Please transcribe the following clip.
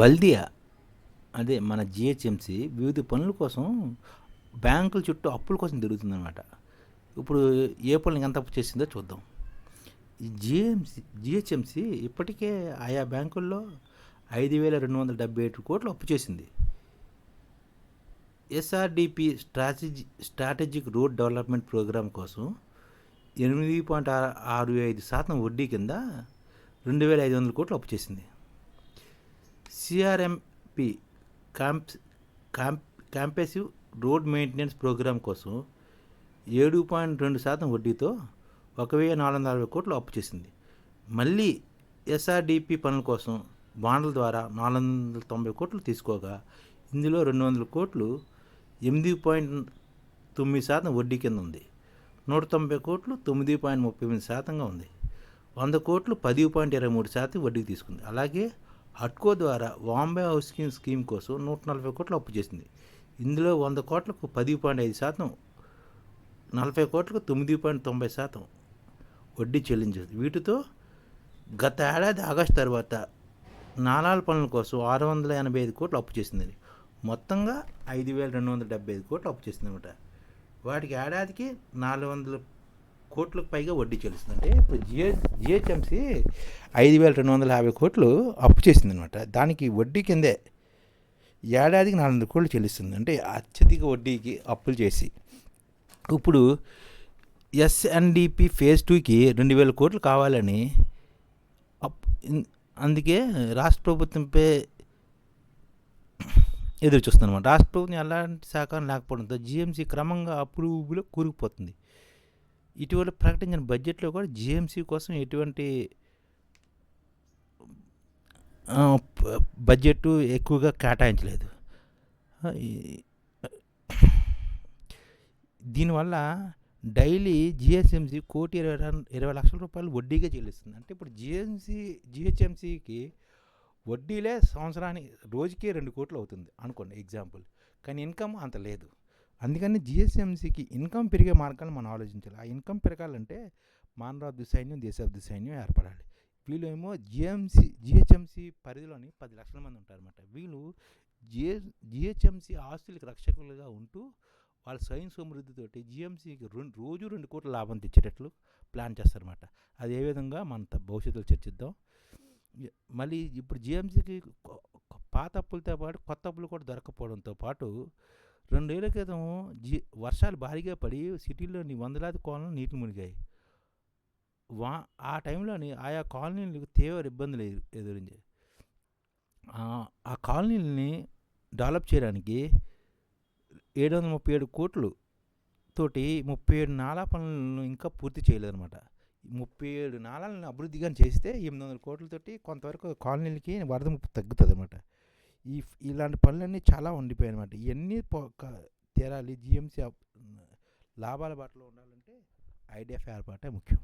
బల్దియా అదే మన జిహెచ్ఎంసి వివిధ పనుల కోసం బ్యాంకుల చుట్టూ అప్పుల కోసం తిరుగుతుందన్నమాట. ఇప్పుడు ఏ పనులకు ఎంత అప్పు చేసిందో చూద్దాం. ఈ జిహెచ్ఎంసి ఇప్పటికే ఆయా బ్యాంకుల్లో 5,277 కోట్లు అప్పు చేసింది. SRDP strategic road development programme కోసం 8.65% వడ్డీ కింద 2,500 కోట్లు అప్పు చేసింది. CRMP camp comprehensive road maintenance programme కోసం 7.2% వడ్డీతో 1,440 కోట్లు అప్పు చేసింది. మళ్ళీ ఎస్ఆర్డిపి పనుల కోసం బాండ్ల ద్వారా 490 కోట్లు తీసుకోగా ఇందులో 200 కోట్లు 8.9% వడ్డీ కింద ఉంది. 190 కోట్లు 9.38%గా ఉంది. 100 కోట్లు 10.23% వడ్డీకి తీసుకుంది. అలాగే హట్కో ద్వారా వాంబే హౌసింగ్ స్కీమ్ కోసం 140 కోట్లు అప్పు చేసింది. ఇందులో 100 కోట్లకు 10.5%, 40 కోట్లకు 9.90% వడ్డీ చెల్లించింది. వీటితో గత ఏడాది ఆగస్టు తర్వాత నాలాల పనుల కోసం 685 కోట్లు అప్పు చేసింది. మొత్తంగా 5,275 కోట్లు అప్పు చేసింది అనమాట. వాటికి ఏడాదికి 400 కోట్లకు పైగా వడ్డీ చెల్లిస్తుంది. అంటే ఇప్పుడు జిహెచ్ఎంసి 5,250 కోట్లు అప్పు చేసింది అనమాట. దానికి వడ్డీ కిందే ఏడాదికి 400 కోట్లు చెల్లిస్తుంది. అంటే అత్యధిక వడ్డీకి అప్పులు చేసి ఇప్పుడు ఎస్ఎన్డిపి ఫేజ్ 2కి 2,000 కోట్లు కావాలని అందుకే రాష్ట్ర ప్రభుత్వంపై ఎదురు చూస్తుందన్నమాట. రాష్ట్ర ప్రభుత్వం ఎలాంటి సహకారం లేకపోవడంతో జిఎంసి క్రమంగా అప్పులో కూరుకుపోతుంది. ఇటీవల ప్రకటించిన బడ్జెట్లో కూడా జిఎంసి కోసం ఎటువంటి బడ్జెట్ ఎక్కువగా కేటాయించలేదు. దీనివల్ల డైలీ జిహెచ్ఎంసి 1,20,20,00,000 రూపాయలు వడ్డీగా చెల్లిస్తుంది. అంటే ఇప్పుడు జిహెచ్ఎంసికి వడ్డీలే సంవత్సరానికి రోజుకి 2 కోట్లు అవుతుంది అనుకోండి ఎగ్జాంపుల్. కానీ ఇన్కమ్ అంత లేదు. అందుకని జిహెచ్ఎంసికి ఇన్కమ్ పెరిగే మార్గాలను మనం ఆలోచించాలి. ఆ ఇన్కమ్ పెరగాలంటే మానవాభివృద్ధి సైన్యం, దేశాభివృద్ధి సైన్యం ఏర్పడాలి. వీళ్ళేమో జిహెచ్ఎంసి పరిధిలోని 10 లక్షల మంది ఉంటారన్నమాట. వీళ్ళు జిహెచ్ఎంసి ఆస్తులకు రక్షకులుగా ఉంటూ వాళ్ళ స్వయం సమృద్ధితోటి జిఎంసికి రోజు 2 కోట్ల లాభం తెచ్చేటట్లు ప్లాన్ చేస్తారన్నమాట. అది ఏ విధంగా మన భవిష్యత్తులో చర్చిద్దాం. మళ్ళీ ఇప్పుడు జిఎంసికి పాత అప్పులతో పాటు కొత్త అప్పులు కూడా దొరకపోవడంతో పాటు 2 ఏళ్ల క్రితం వర్షాలు భారీగా పడి సిటీలోని వందలాది కాలనీలు నీటిని మునిగాయి. ఆ టైంలోని ఆయా కాలనీలకు తీవ్ర ఇబ్బందులు ఎదురించాయి. ఆ కాలనీలని డెవలప్ చేయడానికి 737 కోట్లు తోటి 37 నాలా పనులను ఇంకా పూర్తి చేయలేదన్నమాట. 37 నాలాలను అభివృద్ధిగా చేస్తే 800 కోట్లతోటి కొంతవరకు కాలనీలకి వరద ముప్పు తగ్గుతుంది అనమాట. ఇలాంటి పనులన్నీ చాలా ఉండిపోయాయి అనమాట. ఇవన్నీ తీరాలి. జిఎంసి లాభాల బాటలో ఉండాలంటే ఐడిఎఫ్ ఏర్పాటే ముఖ్యం.